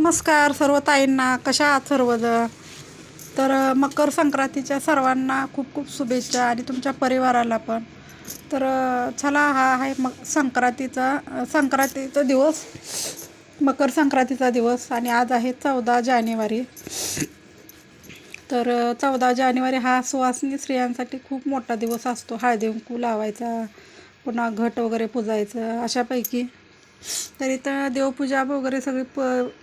नमस्कार सर्व ताईंना, कशा आहात सर्वजण. तर मकर संक्रांतीच्या सर्वांना खूप खूप शुभेच्छा आणि तुमच्या परिवाराला पण. तर चला, हा आहे मग संक्रांतीचा दिवस, मकर संक्रांतीचा दिवस आणि आज आहे 14 जानेवारी. तर 14 जानेवारी हा सुवासिनी स्त्रियांसाठी खूप मोठा दिवस असतो. हळदी कुंकू लावायचा, पुन्हा घट वगैरे पुजायचं अशापैकी. तर इथं देवपूजा वगैरे सगळी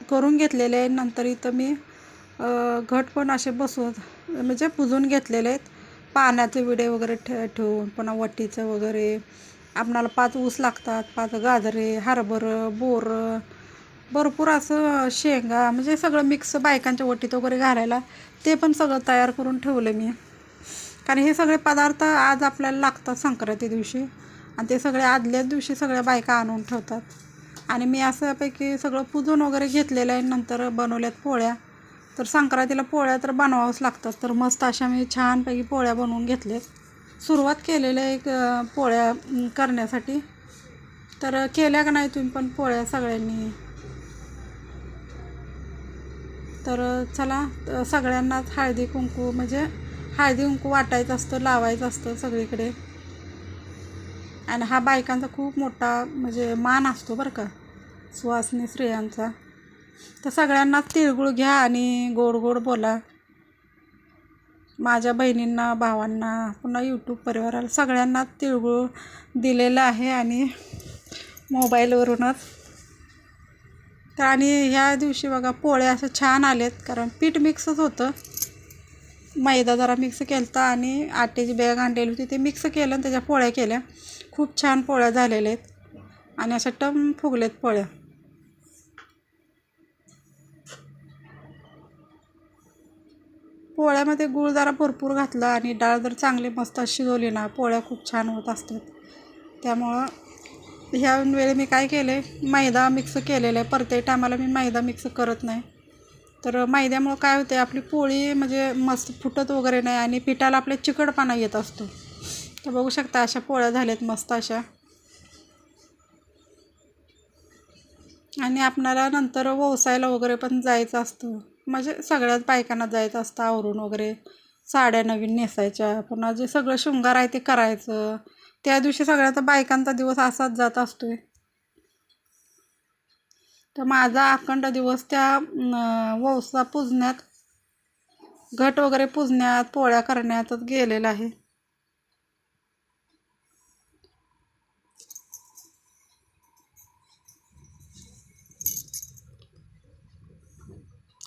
करून घेतलेले आहे. नंतर इथं मी घट पण असे म्हणजे पुजून घेतलेले आहेत. पाण्याचे विडे वगैरे ठेवून, पुन्हा वटीचं वगैरे. आपणाला 5 ऊस लागतात, 5 गाजरे, हरभरं, बोरं, भरपूर असं शेंगा, म्हणजे सगळं मिक्स बायकांच्या वटीत वगैरे घालायला ते पण सगळं तयार करून ठेवलं मी. कारण हे सगळे पदार्थ आज आपल्याला लागतात संक्रांती दिवशी, आणि ते सगळे आदल्याच दिवशी सगळ्या बायका आणून ठेवतात. आणि मी असंपैकी सगळं पुजून वगैरे घेतलेलं आहे. नंतर बनवल्यात पोळ्या. तर संक्रांतीला पोळ्या तर बनवावंच लागतात. तर मस्त अशा मी छानपैकी पोळ्या बनवून घेतल्यात. सुरुवात केलेल्या एक पोळ्या करण्यासाठी. तर केल्या का नाही तुम्ही पण पोळ्या सगळ्यांनी? तर चला, सगळ्यांनाच हळदी कुंकू, म्हणजे हळदी कुंकू वाटायचं असतं, लावायचं असतं सगळीकडे. आणि हा बायकांचा खूप मोठा म्हणजे मान असतो बरं का, सुवासिनी स्त्रियांचा. तर सगळ्यांनाच तिळगुळ घ्या आणि गोड गोड बोला. माझ्या बहिणींना, भावांना, पुन्हा यूट्यूब परिवाराला सगळ्यांनाच तिळगुळ दिलेलं आहे आणि मोबाईलवरूनच. तर आणि ह्या दिवशी बघा पोळ्या असं छान आलेत, कारण पीठ मिक्सच होतं. मैदा जरा मिक्स केला होता आणि आट्याची बॅग आणलेली होती, ते मिक्स केलं आणि त्याच्या पोळ्या केल्या. खूप छान पोळ्या झालेल्या आहेत आणि अशा टम फुगलेत पोळ्या. पोळ्यामध्ये गूळ जरा भरपूर घातला आणि डाळ जर चांगली मस्त शिजवली ना, पोळ्या खूप छान होत असतात. त्यामुळं ह्या वेळी मी काय केलं आहे, मैदा मिक्स केलेला आहे. प्रत्येक टायमाला मी मैदा मिक्स करत नाही. तर मैद्यामुळं काय होते, आपली पोळी म्हणजे मस्त फुटत वगैरे नाही आणि पिठाला आपल्या चिकटपणा येत असतो. तर बघू शकता अशा पोळ्या झाल्यात मस्त अशा. आणि आपणाला नंतर व्यवसायाला वगैरे पण जायचं असतं, म्हणजे सगळ्याच बायकांना जायचं असतं आवरून वगैरे. साड्या नवीन नेसायच्या, पुन्हा जे सगळं शृंगार आहे ते करायचं. त्या दिवशी सगळ्याचा बायकांचा दिवस असाच जात असतोय. तर माझा अखंड दिवस त्या वौसा पुजण्यात, घट वगैरे पुजण्यात, पोळ्या करण्यातच गेलेला आहे.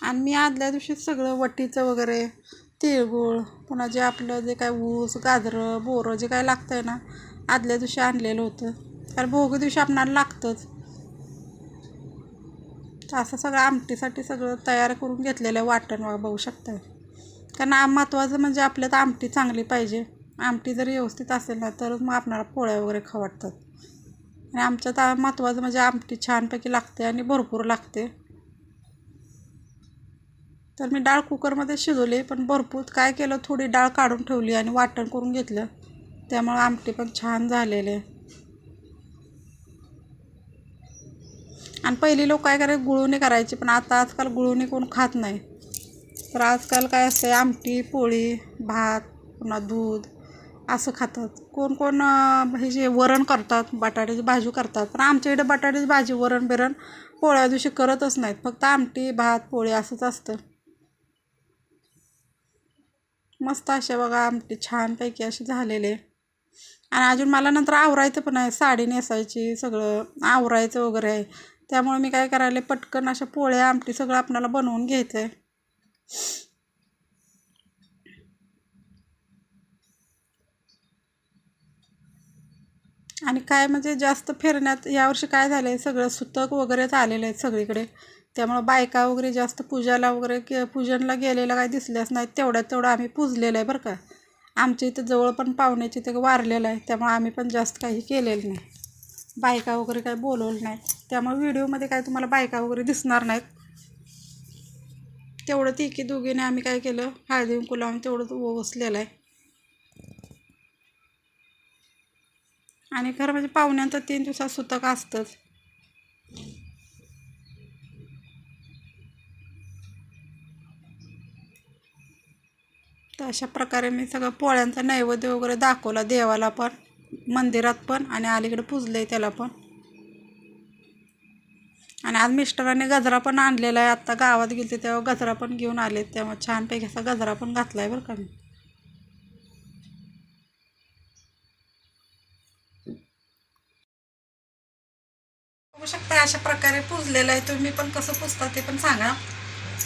आणि मी आदल्या दिवशी सगळं वटीचं वगैरे, तिळगुळ, पुन्हा जे आपलं जे काय ऊस, गाजरं, बोरं जे काय लागतं आहे ना, आदल्या दिवशी आणलेलं होतं. कारण भोगी दिवशी आपणाला लागतंच. तर असं सगळं आमटीसाठी सगळं तयार करून घेतलेलं आहे. वाटण बघू शकता. कारण महत्त्वाचं म्हणजे आपल्यात आमटी चांगली पाहिजे. आमटी जर व्यवस्थित असेल ना, तरच मग आपल्याला पोळ्या वगैरे खाऊ वाटतात. आणि आमच्यात महत्त्वाचं म्हणजे आमटी छानपैकी लागते आणि भरपूर लागते. तर मी डाळ कुकरमध्ये शिजवली, पण भरपूर काय केलं, थोडी डाळ काढून ठेवली आणि वाटण करून घेतलं. त्यामुळं आमटी पण छान झालेले. आणि पहिली लोक काय करायचे, गुळवणी करायची, पण आता आजकाल गुळवणी कोण खात नाही. तर आजकाल काय असते, आमटी, पोळी, भात, पुन्हा दूध असं खातात. कोण कोण हे जे वरण करतात, बटाट्याची भाजी करतात. पण आमच्याकडे बटाट्याची भाजी, वरण बिरण पोळ्या दिवशी करतच नाहीत. फक्त आमटी, भात, पोळी असंच असतं. मस्त अशा बघा आमटी छानपैकी असे झालेले. आणि अजून मला नंतर आवरायचं पण आहे, साडी नेसायची, सगळं आवरायचं वगैरे आहे. त्यामुळे मी काय करायला, पटकन अशा पोळ्या, आमटी सगळं आपल्याला बनवून घ्यायचं आहे. आणि काय म्हणजे जास्त फिरण्यात यावर्षी काय झालं आहे, सगळं सुतक वगैरेच आलेलं आहेत सगळीकडे. त्यामुळं बायका वगैरे जास्त पूजाला वगैरे पूजनला गेलेला काही दिसल्याच नाहीत. तेवढं आम्ही पूजलेलं आहे बरं का. आमच्या इथं जवळ पण पाहुण्याची ते वारलेलं आहे, त्यामुळे आम्ही पण जास्त काही केलेलं नाही. बायका वगैरे काही बोलवलं नाहीत. त्यामुळे व्हिडिओमध्ये काय तुम्हाला बायका वगैरे दिसणार नाहीत. तेवढं तिघी दोघीने आम्ही काय केलं, हळदी कुंकू लावून तेवढंच वसलेलं आहे. आणि खरं म्हणजे पाहुण्यांचं 3 दिवसात सुतक असतंच. तर अशा प्रकारे मी सगळं पोळ्यांचा नैवेद्य वगैरे दाखवला देवाला पण, मंदिरात पण, आणि अलीकडे पुजले त्याला पण. आणि आज मिस्टरांनी गजरा पण आणलेला आहे. आत्ता गावात गेलते तेव्हा गजरा पण घेऊन आले, तेव्हा छानपैकी असा गजरा पण घातला आहे बरं का मी. बघू शकता अशा प्रकारे पुजलेलं आहे. तुम्ही पण कसं पुजता ते पण सांगा,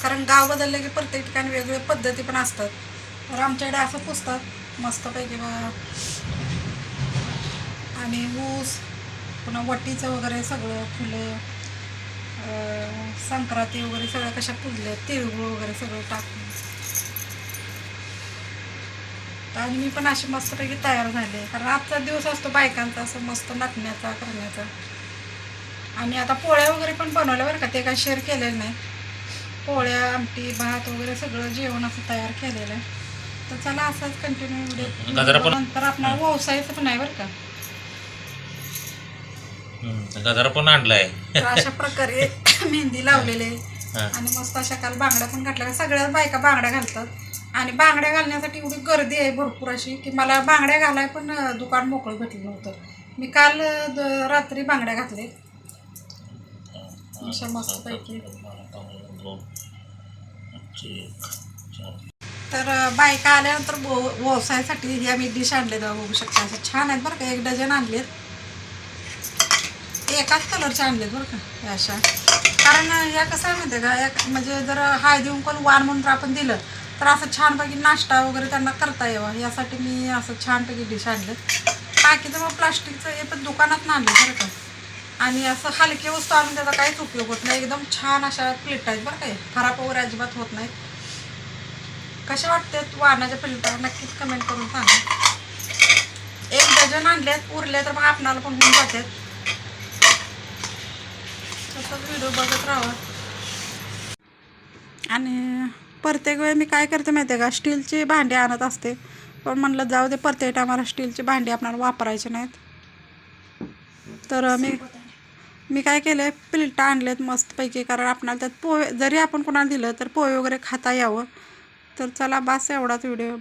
कारण गाव बदललं की प्रत्येक ठिकाणी वेगवेगळ्या पद्धती पण असतात. तर आमच्याकडे असं पुजतात मस्तपैकी बघा. आणि ऊस, पुन्हा वटीचं वगैरे सगळं फुलं, संक्रांती वगैरे सगळं कशा पुजल्या, तिळगुळ वगैरे सगळं टाकून. आणि मी पण अशी मस्तपैकी तयार झाले, कारण आजचा दिवस असतो बायकांचा असं मस्त नाचण्याचा करण्याचा. आणि आता पोळ्या वगैरे पण बनवल्या बरं का, ते काय शेअर केलेलं नाही. पोळ्या, आमटी, भात वगैरे सगळं जेवण असं तयार केलेलं आहे. तर चला असंच कंटिन्यू व्हिडिओ. नंतर आपला व्यवसायाचं पण आहे बरं का. गजरा पण आणलाय. तर अशा प्रकारे मेहंदी लावलेले आणि मस्त अशा काल बांगड्या पण घातल्या. सगळ्याच बायका बांगड्या घालतात आणि बांगड्या घालण्यासाठी एवढी गर्दी आहे भरपूर अशी, की मला बांगड्या घालाय पण दुकान मोकळं भेटलं नव्हतं. मी काल रात्री बांगड्या घातले अशा मस्तपैकी. तर बायका आल्यानंतर व्यवसायासाठी ह्या मी डिश आणले, बघू शकता अशा छान आहेत बरं का. 1 डझन आणलेत, एकाच कलरच्या आणलेत बरं का ह्या अशा. कारण ह्या कसं आहे माहिती आहे का, म्हणजे जर हळदी कुंकू वाण म्हणून आपण दिलं तर असं छानपैकी नाश्ता वगैरे त्यांना करता यावं यासाठी मी असं छानपैकी डिश आणलं. बाकीचं मग प्लास्टिकचं हे पण दुकानात आणलं बरं का. आणि असं हलकी वस्तू आणून त्याचा काहीच उपयोग होत नाही. एकदम छान अशा प्लेट आहेत बरं काय, खराब वगैरे अजिबात होत नाहीत. कशा वाटतात वाणाच्या प्लेटा नक्कीच कमेंट करून सांगा. 1 डझन आणल्यात, उरले तर मग आपणाला पण होऊन जातात. तसंच व्हिडिओ बघत राहा. आणि प्रत्येक वेळी मी काय करते माहिती आहे का, स्टीलची भांडी आणत असते, पण म्हणलं जाऊ दे प्रत्येक टायमाला स्टीलची भांडी आपल्याला वापरायची नाहीत. तर मी काय केलं, प्लेटा आणलेत मस्तपैकी, कारण आपणाला त्यात पोहे जरी आपण कोणाला दिलं तर पोहे वगैरे खाता यावं. तर चला बस एवढाच व्हिडिओ.